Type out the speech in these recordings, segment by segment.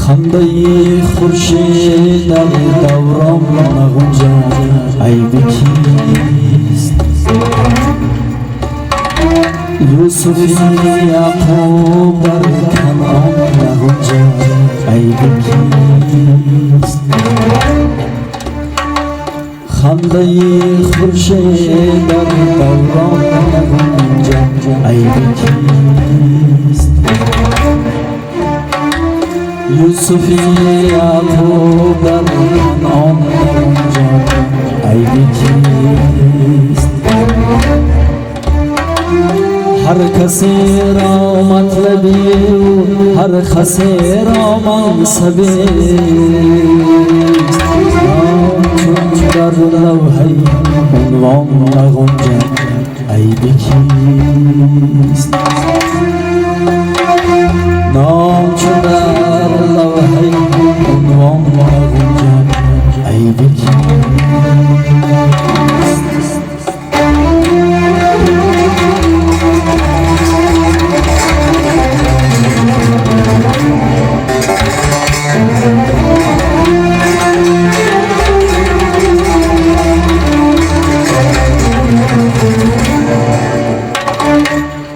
خنده خورشید در دوران نگنجد عیب کیست؟ یوسف یعقوب در کنعان نگنجد عیب کیست؟ خنده خورشید در دوران نگنجد عیب کیست؟ یوسف یعقوب در کنعان نگنجد عیب کیست؟ هر کسی را مطلبی و هر کسی را منصبی چون در لوحه عنوان نگنجد عیب کیست؟ نام چون در لوحه عنوان نگنجد عیب کیست؟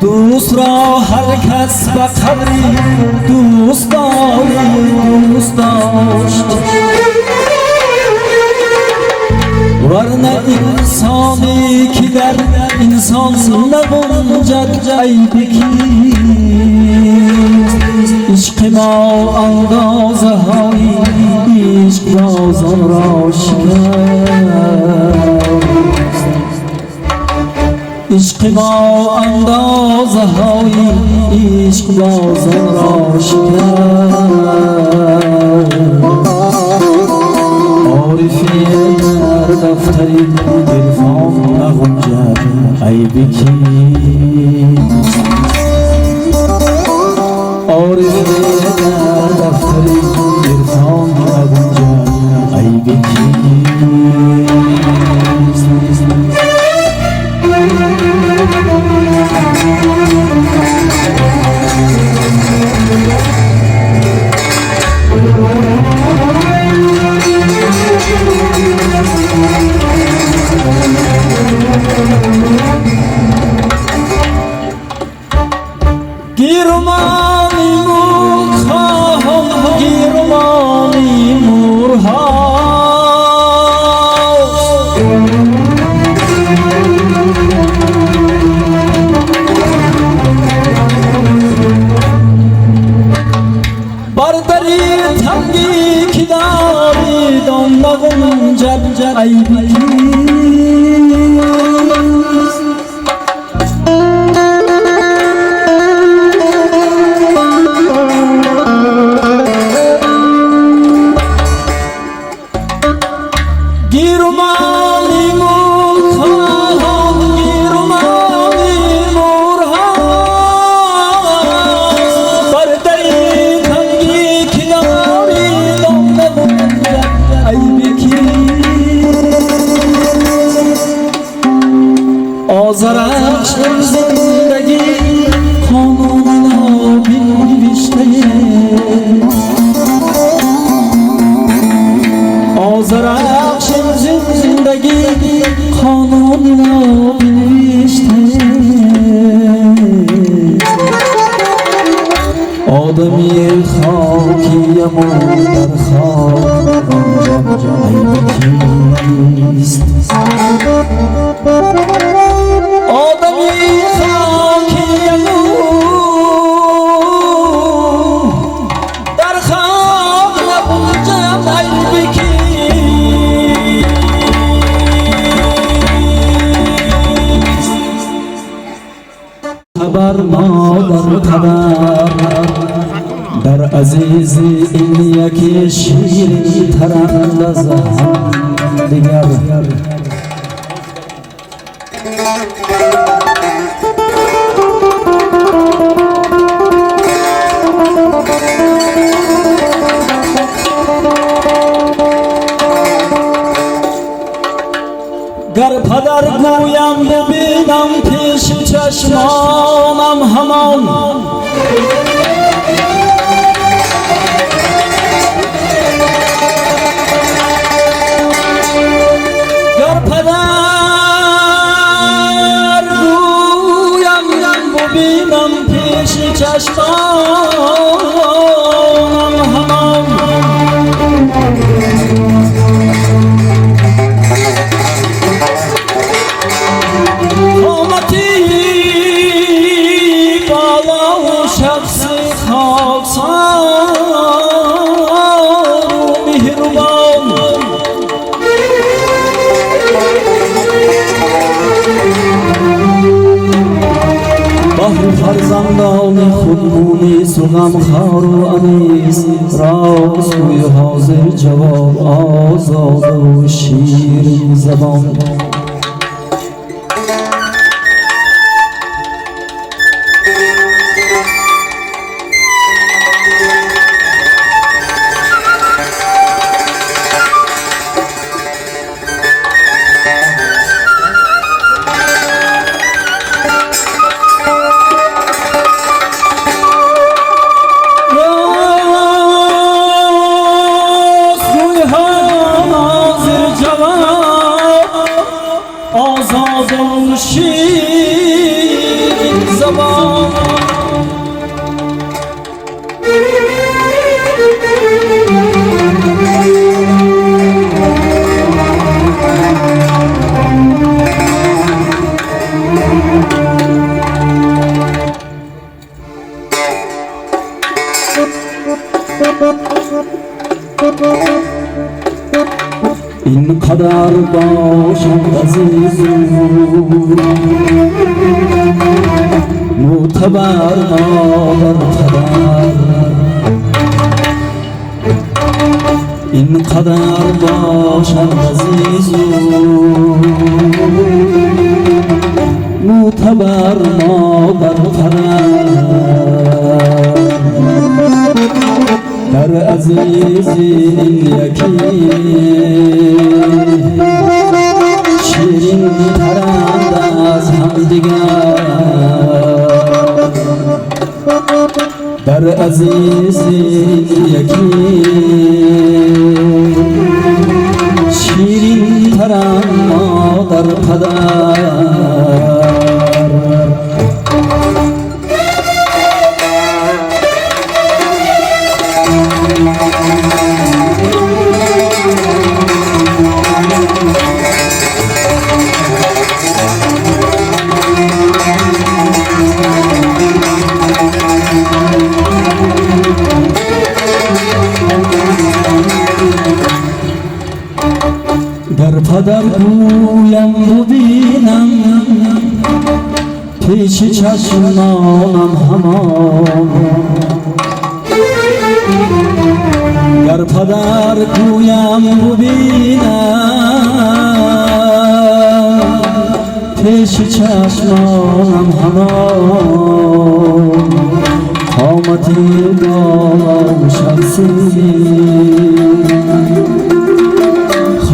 دوست را هر کس به قدری دوست داشت ورنه انسانی که در انسان نگنجد عیب کیست؟ عشق ما اندازه های عشق بازان را شکست، عشق ما اندازه های عشق بازان را شکست. عارفی در دفتری عرفان نگنجد عیب کیست؟ عارفی در دفتری عرفان نگنجد عیب کیست؟ گیرمانی مور خواهم گیرمانی مورها برداری تنگی که داری دان نگنجد عیب گیرمانی مور خواهم گیرمانی مورها برداری تنگی که داری دان نگنجد عیب کیست؟ آزرش زندگی قانون آبی نوشته آزرش زندگی قانون نوشته آدمی خاکیمون در خاک عیب کیست؟ آدمی خاکیمون در خاک نگنجد عیب خبر مادر خبر در عزیز این یکی شیرین تر اندازه هم دیگر پدر گویم ببینم پیش چشمانم همان یا پدر گویم ببینم پیش چشمانم همان فرزندان خودمونیست و غمخوار و انیس راست گوی حاضر جواب آزاد و شیرین زبان این قدر باشد عزیز معتبر مادر پدر این قدر باشد عزیز معتبر مادر پدر در عزیز این یکی شیرین ترند از همدیگر در عزیز این یکی شیرین ترند مادر پدر پدر گویم ببینم پیش چشمانم همان گر پدر گویم ببینم پیش چشمانم همان قامتی دارم شخصی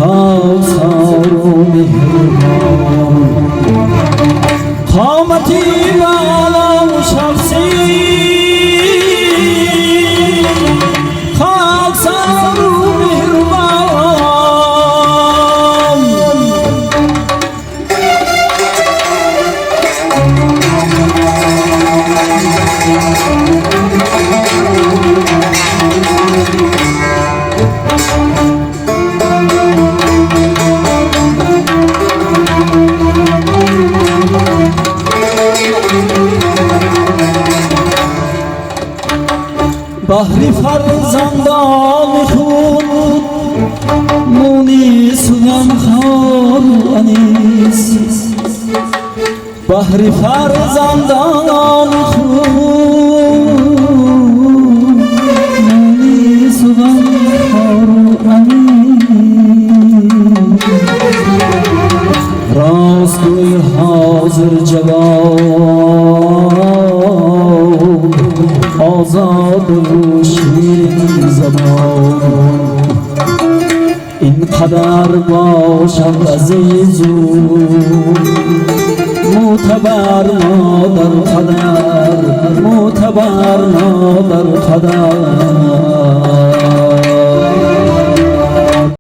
خاصار و مهربان قامتی والا و شخصی خاصار و مهربان بحری فرزندان خود مونیس و غمخوار و انیس بحری فرزندان خود مونیس و غمخوار و انیس راست گوی حاضر جواب آزاد و شیرین زبان این قدر باشم عزیزو معتبر ما در قدر معتبر ما در قدر